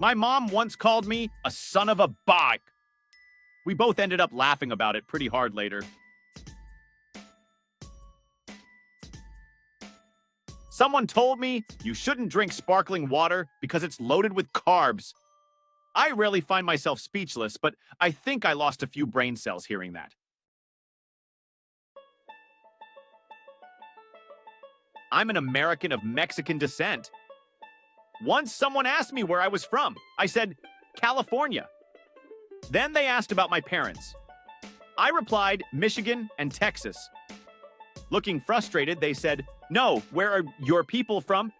My mom once called me a son of a bike. We both ended up laughing about it pretty hard later. Someone told me you shouldn't drink sparkling water because it's loaded with carbs. I rarely find myself speechless, but I think I lost a few brain cells hearing that. I'm an American of Mexican descent. Once someone asked me where I was from. I said, California. Then they asked about my parents. I replied, Michigan and Texas. Looking frustrated, they said, no, where are your people from?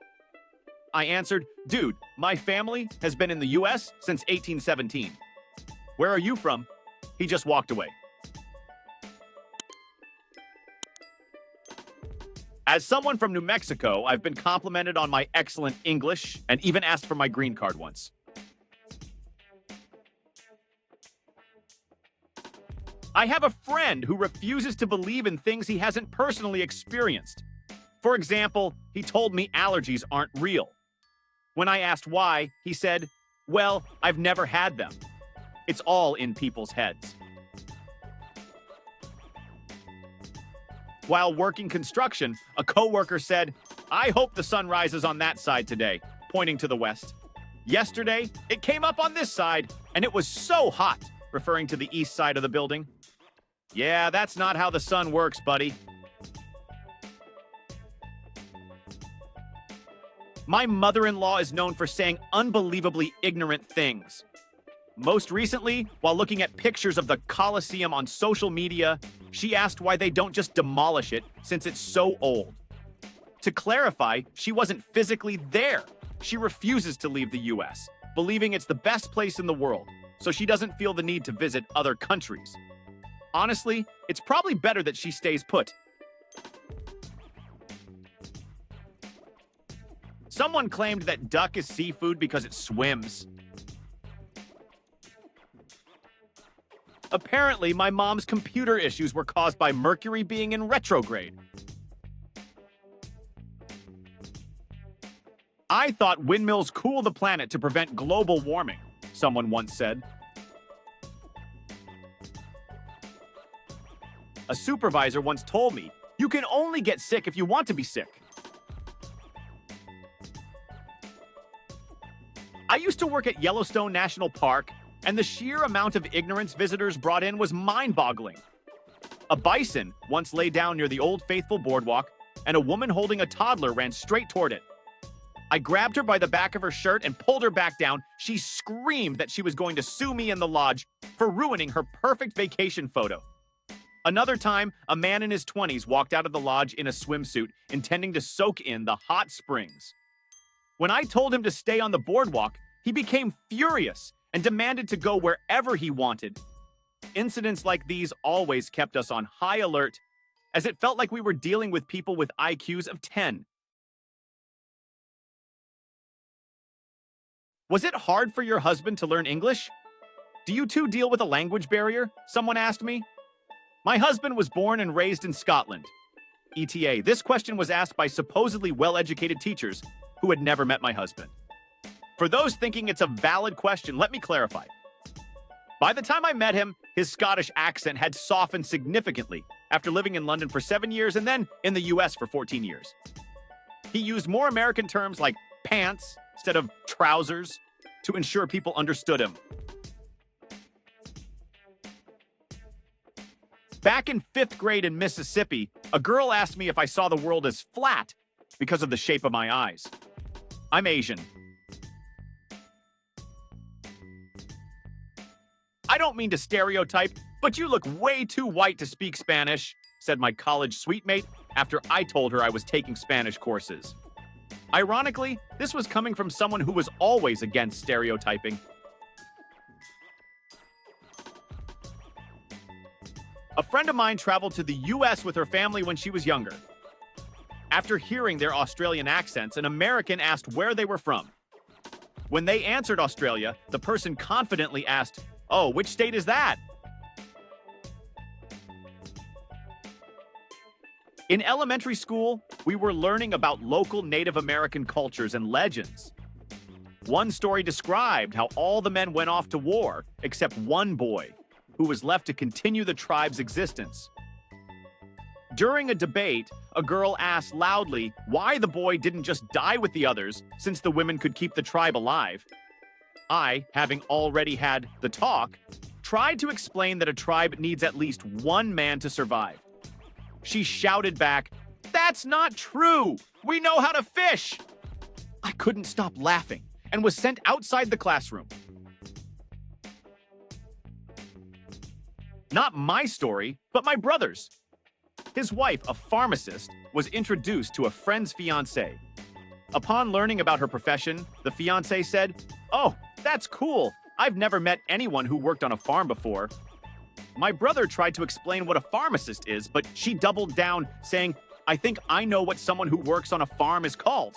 I answered, dude, my family has been in the US since 1817. Where are you from? He just walked away. As someone from New Mexico, I've been complimented on my excellent English and even asked for my green card once. I have a friend who refuses to believe in things he hasn't personally experienced. For example, he told me allergies aren't real. When I asked why, he said, well, I've never had them. It's all in people's heads. While working construction, a coworker said, I hope the sun rises on that side today, pointing to the west. Yesterday, it came up on this side, and it was so hot, referring to the east side of the building. Yeah, that's not how the sun works, buddy. My mother-in-law is known for saying unbelievably ignorant things. Most recently, while looking at pictures of the Colosseum on social media, she asked why they don't just demolish it since it's so old. To clarify, she wasn't physically there. She refuses to leave the US, believing it's the best place in the world, so she doesn't feel the need to visit other countries. Honestly, it's probably better that she stays put. Someone claimed that duck is seafood because it swims. Apparently, my mom's computer issues were caused by Mercury being in retrograde. I thought windmills cool the planet to prevent global warming, someone once said. A supervisor once told me, you can only get sick if you want to be sick. I used to work at Yellowstone National Park, and the sheer amount of ignorance visitors brought in was mind-boggling. A bison once lay down near the Old Faithful boardwalk, and a woman holding a toddler ran straight toward it. I grabbed her by the back of her shirt and pulled her back down. She screamed that she was going to sue me in the lodge for ruining her perfect vacation photo. Another time, a man in his 20s walked out of the lodge in a swimsuit, intending to soak in the hot springs. When I told him to stay on the boardwalk, he became furious and demanded to go wherever he wanted. Incidents like these always kept us on high alert, as it felt like we were dealing with people with IQs of 10. Was it hard for your husband to learn English? Do you two deal with a language barrier? Someone asked me. My husband was born and raised in Scotland. ETA, this question was asked by supposedly well-educated teachers who had never met my husband. For those thinking it's a valid question, let me clarify. By the time I met him, his Scottish accent had softened significantly after living in London for 7 years and then in the US for 14 years. He used more American terms like pants instead of trousers to ensure people understood him. Back in 5th grade in Mississippi, a girl asked me if I saw the world as flat because of the shape of my eyes. I'm Asian. I don't mean to stereotype, but you look way too white to speak Spanish, said my college suite mate after I told her I was taking Spanish courses. Ironically, this was coming from someone who was always against stereotyping. A friend of mine traveled to the US with her family when she was younger. After hearing their Australian accents, an American asked where they were from. When they answered Australia, the person confidently asked, "Oh, which state is that?" In elementary school, we were learning about local Native American cultures and legends. One story described how all the men went off to war except one boy, who was left to continue the tribe's existence. During a debate, a girl asked loudly why the boy didn't just die with the others since the women could keep the tribe alive. I, having already had the talk, tried to explain that a tribe needs at least one man to survive. She shouted back, "That's not true! We know how to fish!" I couldn't stop laughing and was sent outside the classroom. Not my story, but my brother's. His wife, a pharmacist, was introduced to a friend's fiancé. Upon learning about her profession, the fiancé said, "Oh, that's cool. I've never met anyone who worked on a farm before." My brother tried to explain what a pharmacist is, but she doubled down, saying, "I think I know what someone who works on a farm is called."